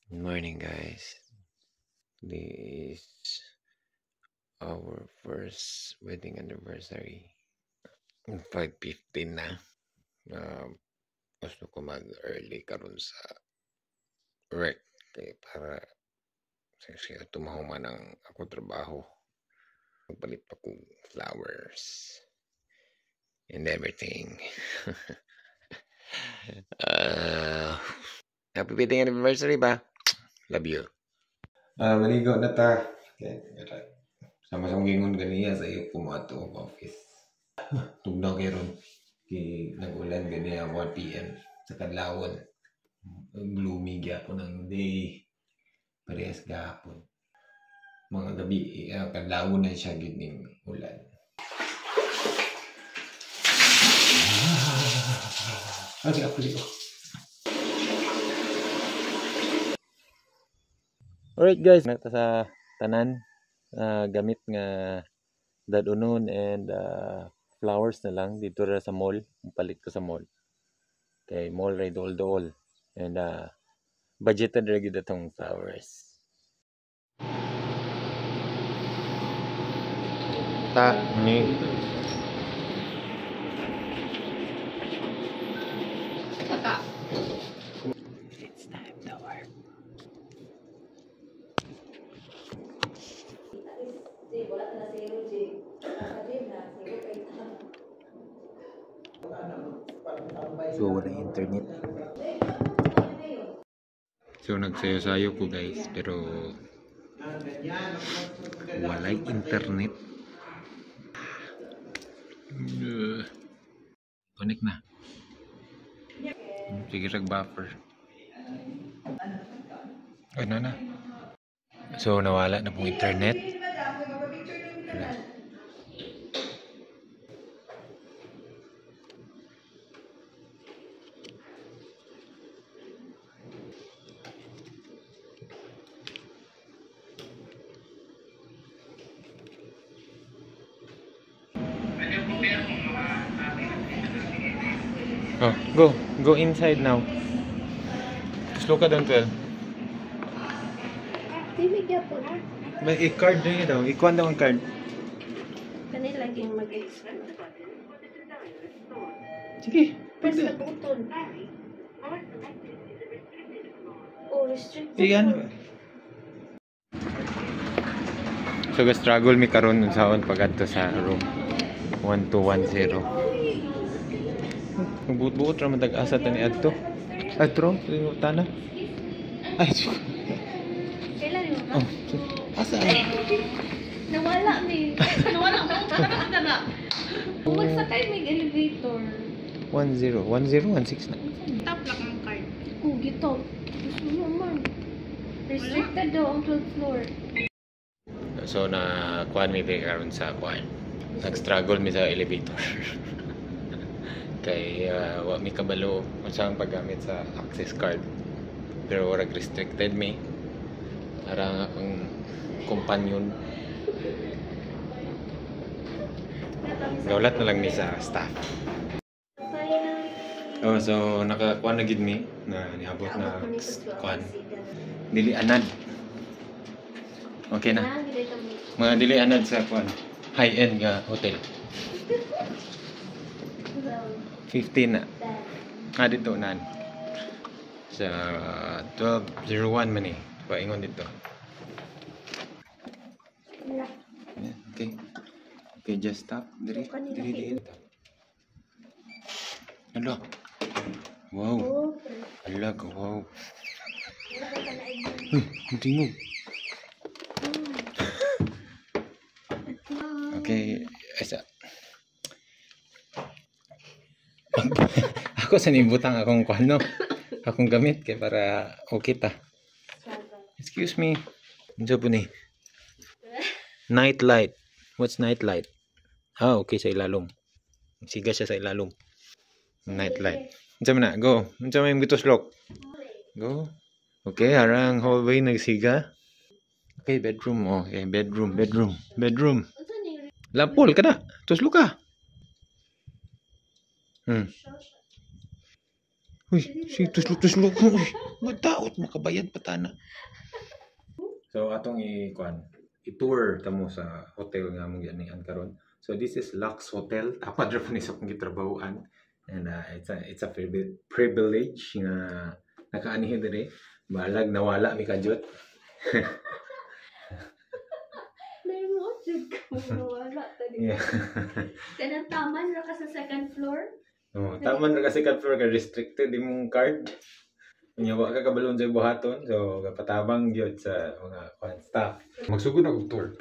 Good morning, guys. Today is our first wedding anniversary. 5:15 na. Gusto ko mag-early karon sa work. Kaya para siya tumahuman ng ako trabaho. Magpalit pa kong flowers and everything. Happy wedding anniversary ba? Love you. Maligo na ta. Okay, sama-sama gingon ganiya sa iyo pumato ang office. Tugnaw kayo ron. Nag-ulan ganiya 1 p.m. sa Kadlawon. Gloomy gyapon ang day. Parehas gahapon. Mga gabi, Kadlawon na siya gining ulan. Okay, ako dito. Alright guys, nata sa tanan gamit nga dadunon and flowers na lang dito ra sa mall. Palit ko sa mall. Kay mall ray dol and budgeted ra gyud atong flowers. Ta ni Tata. it's time to work. So wala internet. So nagsayo-sayo ko guys pero walay internet. Connect na. Sige buffer. Ano na? So nawala na pong internet. Wala. Oh, go inside now. Slow ka doon 12. Dili gyapon. May i-card din daw. Ikuan daw ang card. Kani lagi mag-extra. Sige. Press na button. Oh, restricted. Iyan. So ga-struggle mi karon unsaon pagadto sa room 1210. Buot-buot ra man tag-asa tani adto. Adto tana. Ay. Kailan yun? Oh. Asa? Nawala mi. Nawala mo. Asa na? Kung magsakay may elevator. 1016 na. Tap lang ang card. Oh, gito. Gusto mo man. Restricted daw ang 12th floor. So na kuan mi karon sa kuan. Nag-struggle mi sa elevator. Kay wa mi kabalo unsa ang paggamit sa access card. Pero wala restricted mi. Para akong companion. Gawlat na lang mi sa staff. Oh, so nakakuan na gid mi na niabot na kuan. Dili anad. Okay na. Mga dili anad sa kuan. High-end nga hotel. 15 na. Dito nan. Sa 1201 man eh. Paingon dito. Okay. Okay, just stop. Diri. Hello. Wow. Hala ka, wow. Tingog. Okay, asa. Ako sa nibutang akong kuano. Akong gamit kay para okay ta. Excuse me. Unsa po ni? Night light. What's night light? Okay sa ilalom. Siga siya sa ilalom. Night light. Unsa man na? Go. Unsa may gituslok? Go. Okay, harang hallway nagsiga. Okay, bedroom. Okay, bedroom. Lapol ka na. Tuslok ka. Uy, si tuslok. Uy, mataot, makabayad pa tana. So, atong i-tour tamo sa hotel nga mong ganian karon. So, this is Lux Hotel. Tapad ra po ni sa kong gitrabahoan. And it's a privilege nga nakaanihin dire. Balag nawala mi kadyot. Nawala tadi. Yeah. Kanang taman ra ka sa second floor. Oh, taman ra kasi second floor ka restricted imong card. Nyawa ka kabalon sa buhaton. So, kapatabang gyud sa mga staff. Magsugod na og tour.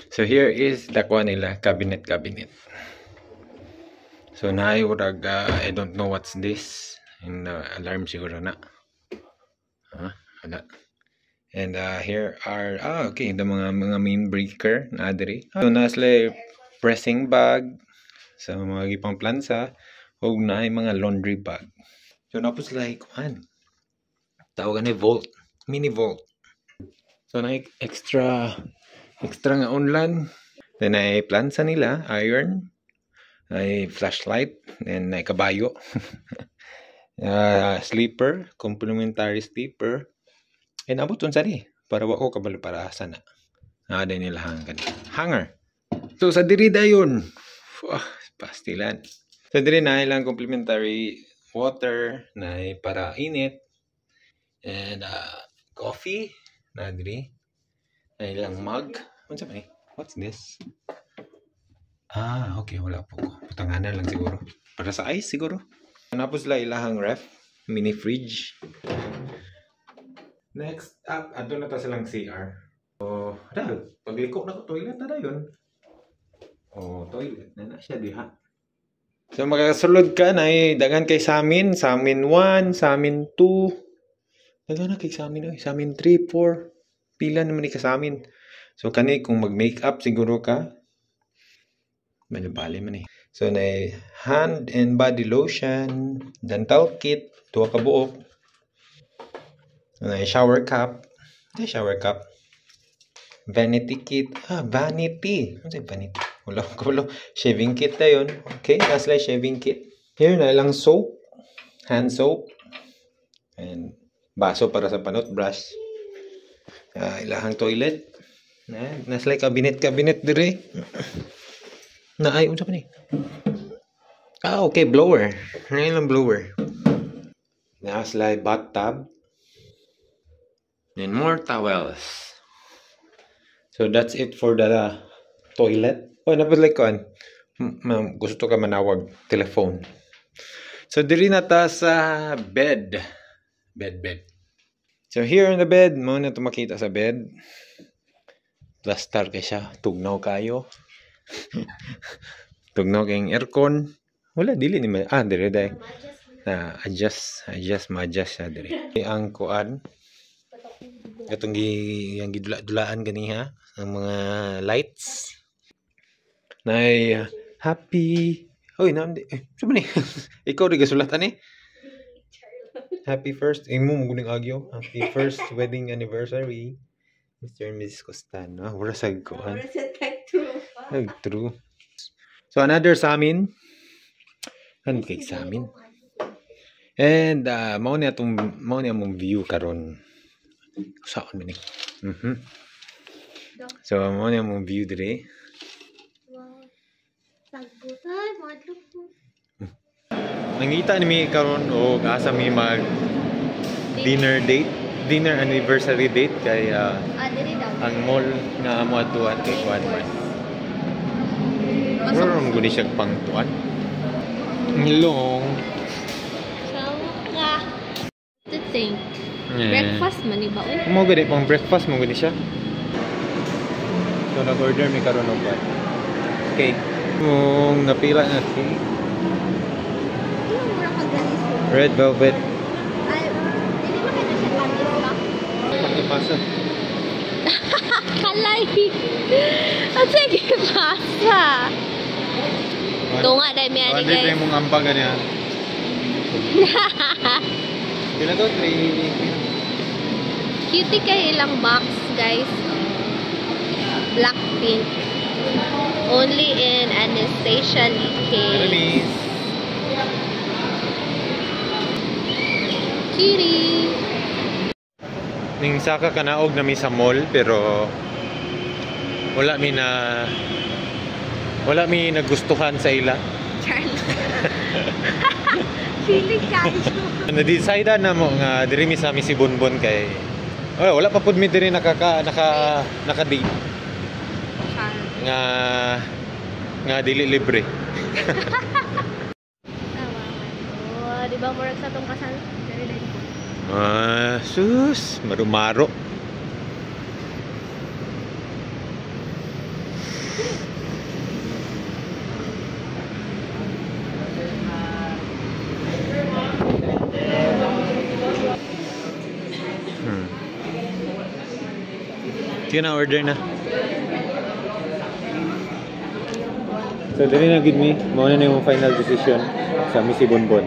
So, here is the nila, cabinet. So, naayurag, I don't know what's this. And alarm siguro na. Wala. And here are, okay, the mga main breaker na diri. So, nasla pressing bag. So, mga gipang plansa. Huwag na ay mga laundry bag. So, napos like, tawagan ni Volt. Mini Volt. So, na extra nga unlan. Then, ay plansa nila, iron. Ay flashlight. Then, ay kabayo. Sleeper. Complementary sleeper. And abot sa di. Para wako kabalo para asa na. Ada nila hanger. So, sa diri dayon. Pastilan. Sa diri na ilang complementary water na para init. And coffee na diri. Na ilang mug. Unsa man ni? What's this? Okay, wala po ko. Putanganan lang siguro. Para sa ice siguro. Napos la ilahang ref, mini fridge. Next up, ato na ta silang CR. So, pagliko na ko toilet na dayon. Toilet na siya diha. So, makakasulod ka na dagan kay sa amin 1, sa amin 2. Dagan na kay sa amin 3, 4. Pila naman ni ka sa amin. So, kani kung mag-makeup siguro ka, bali man eh. So, na hand and body lotion, dental kit, 2 ka buok. Na shower cap. Shower cap. Vanity kit. Vanity. Ano yung vanity? Wala ko. Shaving kit na yun. Okay, that's like shaving kit. Here na ilang soap. Hand soap. And baso para sa panot, brush. Ilahang toilet. That's like cabinet dire. Ay, unsa pa ni? Okay, blower. Ilang blower. That's like bathtub. And more towels. So that's it for the toilet. Napos like ko gusto ka manawag telephone. So diri na ta sa bed. Bed. So here in the bed, mo na to makita sa bed. Plastar kay siya, tugnaw kayo. Tugnaw kayong aircon. Wala dili ni diri dai. Adjust siya diri. Ang kuan katong yang gidula-dulaan ganiha ang mga lights na happy sabi ni ikaw ri gasulat ani happy first mo guning agyo happy first wedding anniversary Mr. and Mrs. Costano. Wala sa kuan true. So another sa amin kay sa amin and mao ni among view karon. Saan man ni? So, mo na mong view dire. Wow. Sagbutan, madlok po. Nangita ni mi karon og asa mi mag dinner anniversary date kay Dili daw. ang mall nga amo atuan kay kuan man. Meron guni siya pangtuan. Long. Sama ka. To think. Breakfast man ba? Mo gani pang breakfast mo gani siya. So nag-order mi karon og cake. Mong napila na cake. Red velvet. Ay, dili ba kaya siya panis ba? Pasa. Kalay. At sige pasa. Tunga dai mi ani guys. Ano mong ambag gani? Pila to 3. Cutie kay ilang box, guys. Blackpink. Only in Anastasia Lee case. Kitty! Ning saka kanaog na mi sa mall pero wala mi nagustuhan sa ila. Charlie. Feeling kayo. Na-decide na mo nga diri mi sa mi si Bonbon kay wala pa pud mi diri naka-date nga dili libre. Oh, di ba murag sa tong kasal? Very light po. Sus, marumaro. Sige na, order na. So, dali na gid mi. Mao na yung final decision sa Missy Bonbon.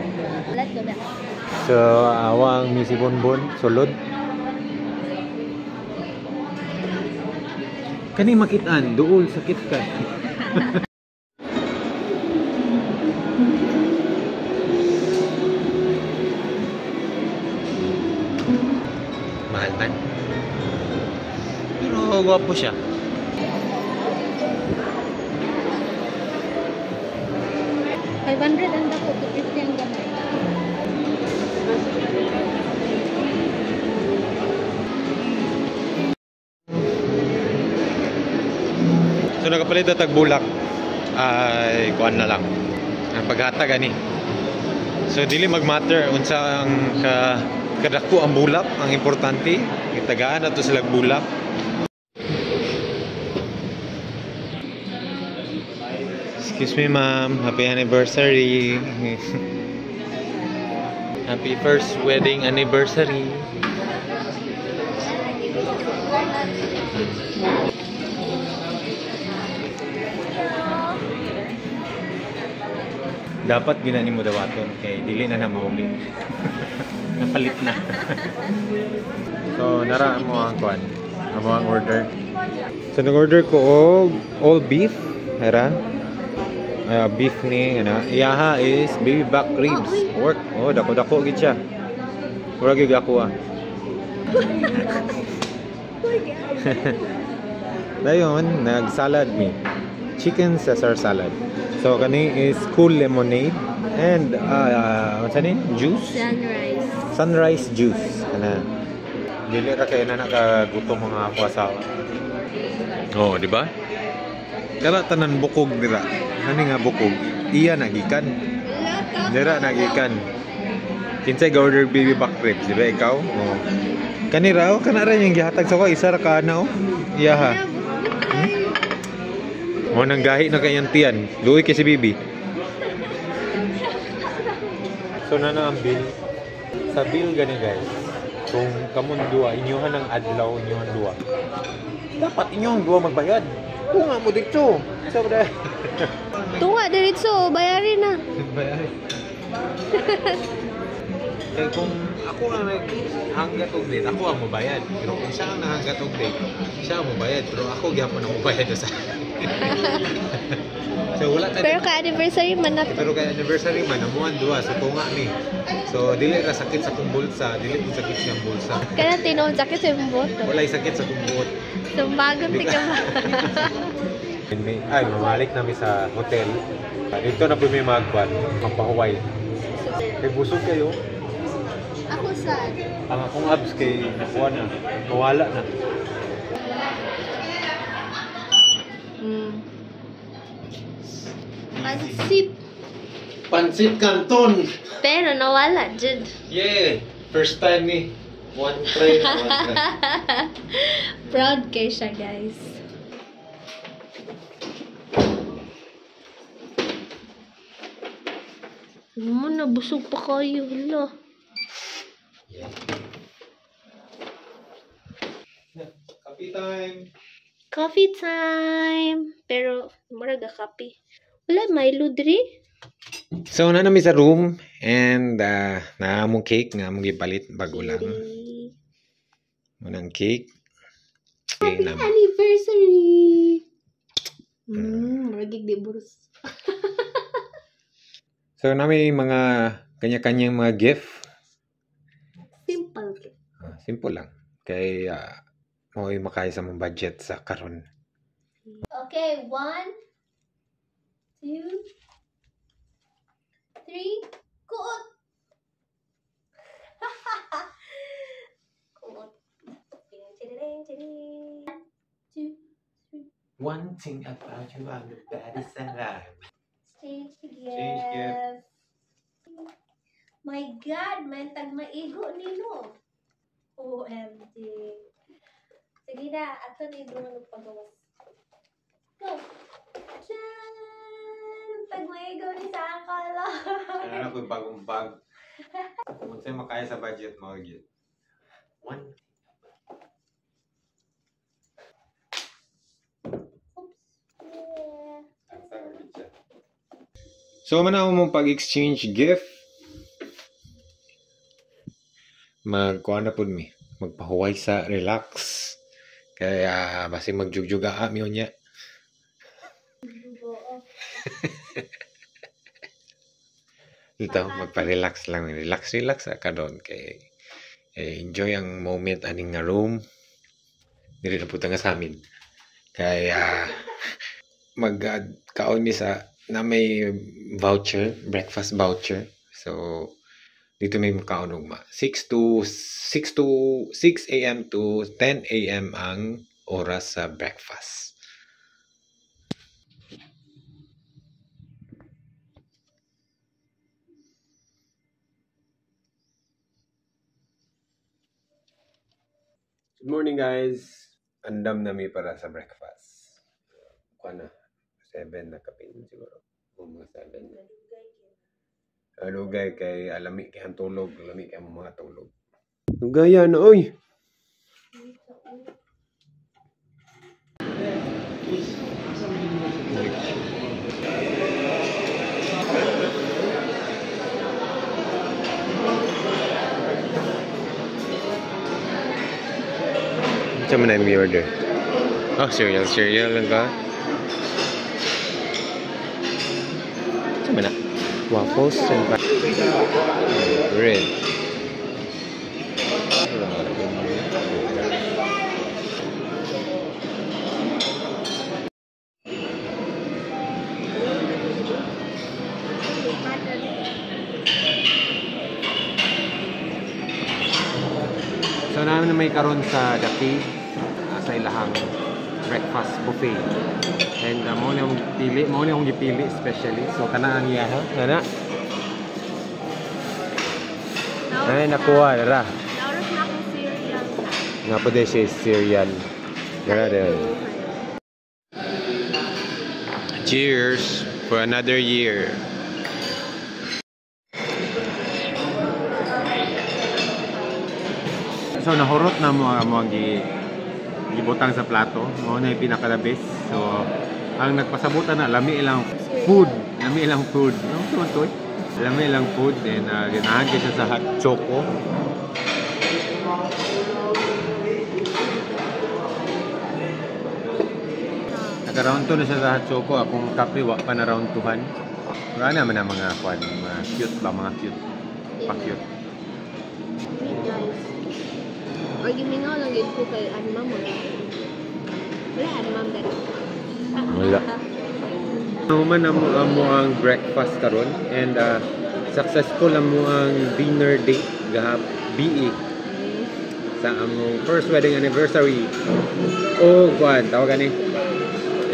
Let's go back. So, awang Missy Bonbon, sulod. Kani makitaan, duol sakit ka. Mahal man. Pero gwapo siya. $500 ang dako, $250 ang gamay. So nakapalit na tagbulak ay kuan na lang. Ang paghatag ani. So dili magmatter unsa ang kadako ang bulak, ang importante itagaan nato sila bulak. Excuse me ma'am, happy anniversary. Happy first wedding anniversary. Dapat ginani mo dawaton kay dili na mauli. Napalit na. So nara mo ang kuan. Amo ang order. So nag-order ko og all beef, era. Beef ni ana. Iyaha is baby back ribs. Work. Oh, dako-dako gid siya. Mura gyud ako ah. Dayon, nag-salad mi. Chicken Caesar salad. So kani is cool lemonade and what's name? Juice? Sunrise. Sunrise juice. Kana. Dili ra kay na nakagutom mga asawa. Oh, di ba? Kara tanan bukog dira. Ani nga bukog? Iya nagikan. Dira nagikan. Kinsay ga-order baby back ribs, di ba ikaw? Oh. Kani raw kana ra yung gihatag sa ko isa ra ka na oh. Iya ha. Mo nang gahi na kayang tiyan. Luoy kay si Bibi. So na ang bill. Sa bill gani guys. Kung kamon duwa inyohan ang adlaw inyohan duwa. Dapat inyong duwa magbayad. Kung nga mo dito. Sa ba? Tunga diretso, bayarin na. Bayarin. Kaya kung ako ang naghanggat og date, ako ang mabayad. Pero kung siya ang nahanggat og date, siya ang mabayad. Pero ako gyapon ang mabayad sa So wala tayo. Pero kay anniversary man na. Pero kay anniversary man amuan duwa so tunga ni. So dili ra sakit sa kong bulsa, dili ko sakit siyang bulsa. Kaya tinuod sakit sa imong boto. Walay sakit sa kong buot. Sumbagon ti ka ba? Ay, mamalik namin sa hotel. Dito na po may magkwan, magpahuway. Kay busog kayo. Ako sad. Ang akong abs kay nakuha na, nawala na. Pansit. Pansit Canton! Pero nawala, Jud. Yeah! First time ni. One try. Proud kay siya, guys. Nabusog pa kayo. Hala. Coffee time! Coffee time! Pero, maraga kape. Wala, Milo diri. So, na namin sa room and na mong cake nga mong ipalit bago lang. Munang cake. Happy anniversary! Maragig di burus. So, namin mga kanya-kanyang mga gift. Simple lang. Kay mo'y makaya sa mong budget sa karon. Okay, 1, 2, 3, kuot! Kuot. Ting-ting-ting-ting. 2, 3. One thing about you, I'm the baddest alive. Change the Change gift. gift. My God, may maigo nino. OMG. Sige na, ato ni doon pagawas. Go! Diyan! Tagmaigo ni sa akala. Kailangan ko yung bagong bag. Kung sa'yo makaya sa budget mo, yun. One. Oops. Yeah. So, manaw mong pag-exchange gift. Magkuha na po mi. Magpahuway sa relax. Kaya, basi magjugjuga yun niya. Ito, magpa-relax lang. Relax ka doon. Kaya, enjoy ang moment aning nga room. Dili na puta nga sa amin. Kaya, magkaon mi sa na may voucher, breakfast voucher. So, dito may makaon ugma. 6 a.m. to 10 a.m. ang oras sa breakfast. Good morning, guys. Andam na mi para sa breakfast. Kuha na. 7 na kapin siguro. Mga 7 na. Alugay kay alami kay ang tulog. Alami kay ang mga tulog. Lugaya na, oy! Ito mo na yung order. Oh, cereal lang ka. Ito mo na. Waffles and bread. So namin na may karon sa Daki sa ilahang breakfast buffet. And mo na akong gipili especially. So kana ang iyaha, kana. Ay nakuha dara. Nauras na akong cereal. Nga po din siya cereal. Dara din. Cheers for another year. So nahurot na mo ang gibutang sa plato. Mo na yung pinaka-the-best. So ang nagpasabutan na lami ilang food. No, tuwan. Lami ilang food and ganahan siya sa hot choco. Naka-round 2 na siya sa hot choco. Akong kape wa pa na round 2han. Wala naman ang mga kwan, mga cute ba, mga cute. Pa-cute. Or gimingaw lang yun ko kay Anmam mo. Wala, Anmam din. Wala. Naman mo ang breakfast karon and successful ang mo ang dinner date gahap BE sa among first wedding anniversary. O kuan tawagan ni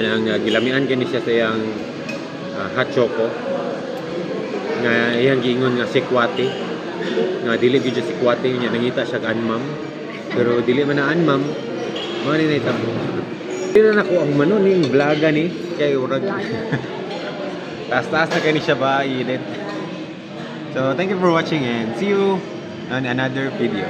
ang gilamian kini siya sa iyang hot choco nga iyang giingon nga sikwate nga dili gyud sikwate nya nangita siya kag Anmam pero dili man na Anmam mo ni naitabo. Dili na ko ang manon ning vloga ni kay urag taas-taas na kani siya ba i-edit. So thank you for watching and see you on another video.